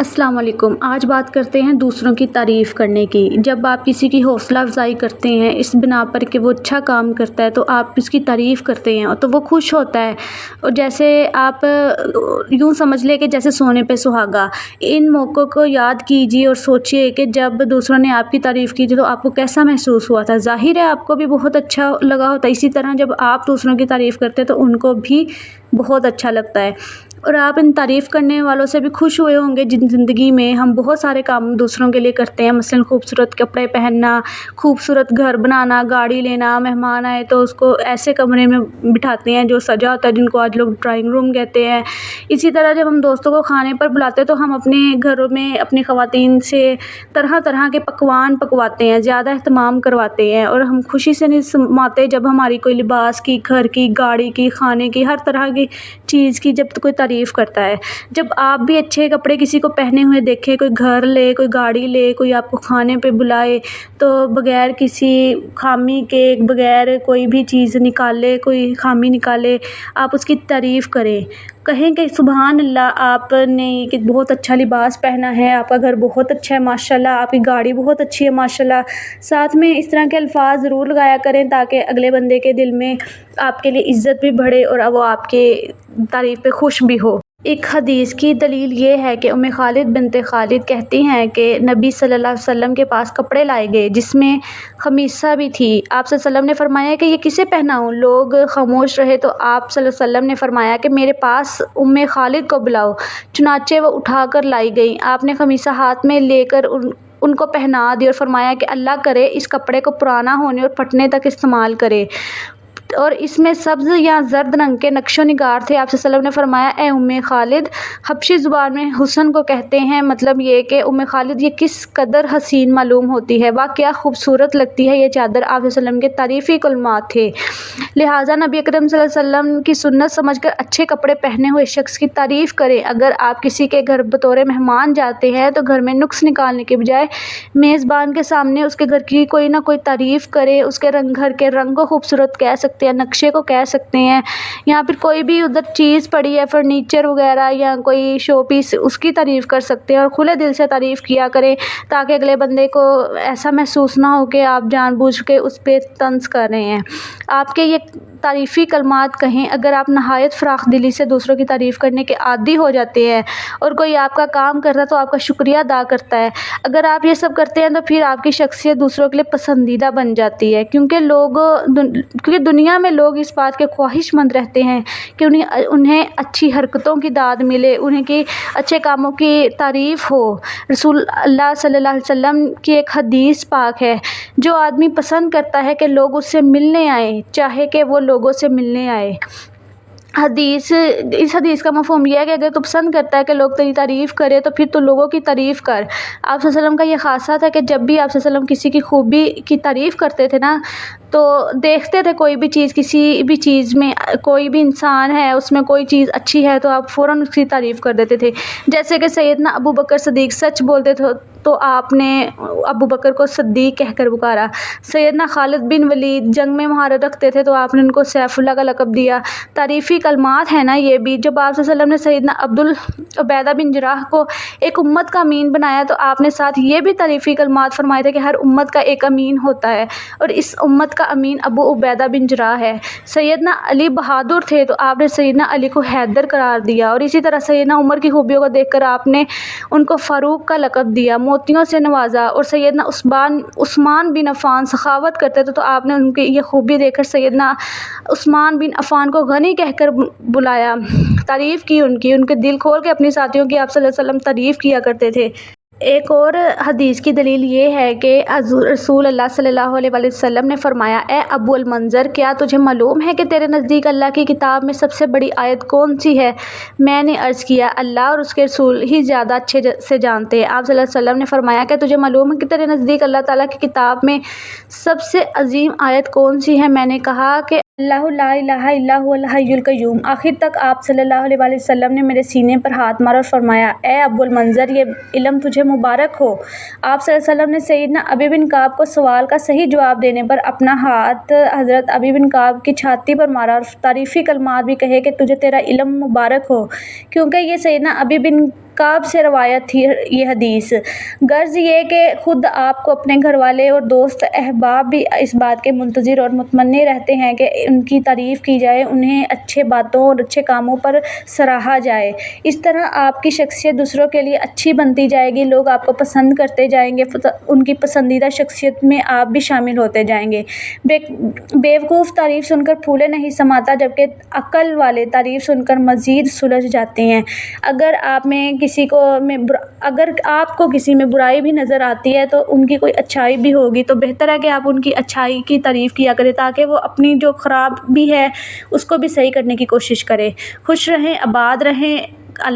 السلام علیکم۔ آج بات کرتے ہیں دوسروں کی تعریف کرنے کی۔ جب آپ کسی کی حوصلہ افزائی کرتے ہیں اس بنا پر کہ وہ اچھا کام کرتا ہے تو آپ اس کی تعریف کرتے ہیں تو وہ خوش ہوتا ہے، اور جیسے آپ یوں سمجھ لیں کہ جیسے سونے پہ سہاگا۔ ان موقعوں کو یاد کیجیے اور سوچیے کہ جب دوسروں نے آپ کی تعریف کی تھی تو آپ کو کیسا محسوس ہوا تھا۔ ظاہر ہے آپ کو بھی بہت اچھا لگا ہوتا ہے۔ اسی طرح جب آپ دوسروں کی تعریف کرتے ہیں تو ان کو بھی بہت اچھا لگتا ہے، اور آپ ان تعریف کرنے والوں سے بھی خوش ہوئے ہوں گے جن زندگی میں ہم بہت سارے کام دوسروں کے لیے کرتے ہیں، مثلاً خوبصورت کپڑے پہننا، خوبصورت گھر بنانا، گاڑی لینا، مہمان آئے تو اس کو ایسے کمرے میں بٹھاتے ہیں جو سجا ہوتا ہے جن کو آج لوگ ڈرائنگ روم کہتے ہیں۔ اسی طرح جب ہم دوستوں کو کھانے پر بلاتے ہیں تو ہم اپنے گھروں میں اپنی خواتین سے طرح طرح کے پکوان پکواتے ہیں، زیادہ اہتمام کرواتے ہیں، اور ہم خوشی سے نہیں سماتے جب ہماری کوئی لباس کی، گھر کی، گاڑی کی، کھانے کی، ہر طرح کی چیز کی جب کوئی تعریف کرتا ہے۔ جب آپ بھی اچھے کپڑے کسی کو پہنے ہوئے دیکھیں، کوئی گھر لے، کوئی گاڑی لے، کوئی آپ کو کھانے پہ بلائے تو بغیر کسی خامی کے، بغیر کوئی بھی چیز نکالے، کوئی خامی نکالے، آپ اس کی تعریف کریں، کہیں کہ سبحان اللہ، آپ نے کہ بہت اچھا لباس پہنا ہے، آپ کا گھر بہت اچھا ہے ماشاءاللہ، آپ کی گاڑی بہت اچھی ہے ماشاءاللہ۔ ساتھ میں اس طرح کے الفاظ ضرور لگایا کریں تاکہ اگلے بندے کے دل میں آپ کے لیے عزت بھی بڑھے اور وہ آپ کے تعریف پہ خوش بھی ہو۔ ایک حدیث کی دلیل یہ ہے کہ خالد بنت خالد کہتی ہیں کہ نبی صلی اللہ علیہ وسلم کے پاس کپڑے لائے گئے جس میں خمیصہ بھی تھی۔ آپ صلی اللہ علیہ وسلم نے فرمایا کہ یہ کسے پہناؤں؟ لوگ خاموش رہے تو آپ صلی اللہ علیہ وسلم نے فرمایا کہ میرے پاس خالد کو بلاؤ۔ چنانچہ وہ اٹھا کر لائی گئیں۔ آپ نے خمیصہ ہاتھ میں لے کر ان کو پہنا دی اور فرمایا کہ اللہ کرے اس کپڑے کو پرانا ہونے اور پھٹنے تک استعمال کرے، اور اس میں سبز یا زرد رنگ کے نقش و نگار تھے۔ آپ صلی اللہ علیہ وسلم نے فرمایا اے خالد، حبشی زبان میں حسن کو کہتے ہیں، مطلب یہ کہ خالد یہ کس قدر حسین معلوم ہوتی ہے، واہ کیا خوبصورت لگتی ہے یہ چادر۔ آپ صلی اللہ علیہ وسلم کے تعریفی کلمات تھے۔ لہٰذا نبی اکرم صلی اللہ علیہ وسلم کی سنت سمجھ کر اچھے کپڑے پہنے ہوئے شخص کی تعریف کریں۔ اگر آپ کسی کے گھر بطور مہمان جاتے ہیں تو گھر میں نقص نکالنے کے بجائے میزبان کے سامنے اس کے گھر کی کوئی نہ کوئی تعریف کریں، اس کے گھر کے رنگ کو خوبصورت کہہ سکتے ہیں، نقشے کو کہہ سکتے ہیں، یا پھر کوئی بھی ادھر چیز پڑی ہے فرنیچر وغیرہ یا کوئی شو پیس، اس کی تعریف کر سکتے ہیں، اور کھلے دل سے تعریف کیا کریں تاکہ اگلے بندے کو ایسا محسوس نہ ہو کہ آپ جان بوجھ کے اس پہ طنز کر رہے ہیں۔ آپ کے یہ تعریفی کلمات کہیں۔ اگر آپ نہایت فراخ دلی سے دوسروں کی تعریف کرنے کے عادی ہو جاتے ہیں اور کوئی آپ کا کام کرتا ہے تو آپ کا شکریہ ادا کرتا ہے، اگر آپ یہ سب کرتے ہیں تو پھر آپ کی شخصیت دوسروں کے لیے پسندیدہ بن جاتی ہے، کیونکہ دنیا میں لوگ اس بات کے خواہش مند رہتے ہیں کہ انہیں اچھی حرکتوں کی داد ملے، انہیں کی اچھے کاموں کی تعریف ہو۔ رسول اللہ صلی اللہ علیہ وسلم کی ایک حدیث پاک ہے، جو آدمی پسند کرتا ہے کہ لوگ اس سے ملنے آئیں چاہے کہ وہ لوگوں سے ملنے آئے۔ اس حدیث کا مفہوم یہ ہے کہ اگر تو پسند کرتا ہے کہ لوگ تیری تعریف کرے تو پھر تو لوگوں کی تعریف کر۔ آپ صلی اللہ علیہ وسلم کا یہ خاصہ تھا کہ جب بھی آپ صلی اللہ علیہ وسلم کسی کی خوبی کی تعریف کرتے تھے نا تو دیکھتے تھے کوئی بھی چیز، کسی بھی چیز میں کوئی بھی انسان ہے اس میں کوئی چیز اچھی ہے تو آپ فوراً اس کی تعریف کر دیتے تھے۔ جیسے کہ سیدنا ابو بکر صدیق سچ بولتے تھے تو آپ نے ابو بکر کو صدیق کہہ کر پکارا۔ سیدنا خالد بن ولید جنگ میں مہارت رکھتے تھے تو آپ نے ان کو سیف اللہ کا لقب دیا۔ تعریفی کلمات ہیں نا یہ بھی۔ جب آپ صلی اللہ علیہ وسلم نے سیدنا عبیدہ بن جراح کو ایک امت کا امین بنایا تو آپ نے ساتھ یہ بھی تعریفی کلمات فرمائے تھے کہ ہر امت کا ایک امین ہوتا ہے اور اس امت کا امین ابو عبیدہ بن جراح ہے۔ سیدنا علی بہادر تھے تو آپ نے سیدنا علی کو حیدر قرار دیا، اور اسی طرح سیدنا عمر کی خوبیوں کو دیکھ کر آپ نے ان کو فاروق کا لقب دیا، موتیوں سے نوازا، اور سیدنا عثمان بن عفان سخاوت کرتے تھے تو آپ نے ان کی یہ خوبی دیکھ کر سیدنا عثمان بن عفان کو غنی کہہ کر بلایا، تعریف کی ان کے دل کھول کے اپنی ساتھیوں کی آپ صلی اللہ علیہ وسلم تعریف کیا کرتے تھے۔ ایک اور حدیث کی دلیل یہ ہے کہ رسول اللہ صلی اللہ علیہ وسلم نے فرمایا اے ابو المنذر، کیا تجھے معلوم ہے کہ تیرے نزدیک اللہ کی کتاب میں سب سے بڑی آیت کون سی ہے؟ میں نے عرض کیا اللہ اور اس کے رسول ہی زیادہ اچھے سے جانتے ہیں۔ آپ صلی اللہ علیہ وسلم نے فرمایا کہ تجھے معلوم ہے کہ تیرے نزدیک اللہ تعالیٰ کی کتاب میں سب سے عظیم آیت کون سی ہے؟ میں نے کہا کہ اللہ لا الہ الا هو الحی القیوم۔ آخر تک آپ صلی اللہ علیہ وسلم نے میرے سینے پر ہاتھ مارا اور فرمایا اے ابو المنذر، یہ علم تجھے مبارک ہو۔ آپ صلی اللہ علیہ وسلم نے سیدنا ابی بن کعب کو سوال کا صحیح جواب دینے پر اپنا ہاتھ حضرت ابی بن کعب کی چھاتی پر مارا اور تعریفی کلمات بھی کہے کہ تجھے تیرا علم مبارک ہو، کیونکہ یہ سیدنا ابی بن کعب سے روایت تھی یہ حدیث۔ غرض یہ کہ خود آپ کو اپنے گھر والے اور دوست احباب بھی اس بات کے منتظر اور متمنی رہتے ہیں کہ ان کی تعریف کی جائے، انہیں اچھے باتوں اور اچھے کاموں پر سراہا جائے۔ اس طرح آپ کی شخصیت دوسروں کے لیے اچھی بنتی جائے گی، لوگ آپ کو پسند کرتے جائیں گے، ان کی پسندیدہ شخصیت میں آپ بھی شامل ہوتے جائیں گے۔ بیوقوف تعریف سن کر پھولے نہیں سماتا، جبکہ عقل والے تعریف سن کر مزید سلجھ جاتے ہیں۔ اگر آپ کو کسی میں برائی بھی نظر آتی ہے تو ان کی کوئی اچھائی بھی ہوگی، تو بہتر ہے کہ آپ ان کی اچھائی کی تعریف کیا کریں تاکہ وہ اپنی جو خراب بھی ہے اس کو بھی صحیح کرنے کی کوشش کرے۔ خوش رہیں، آباد رہیں،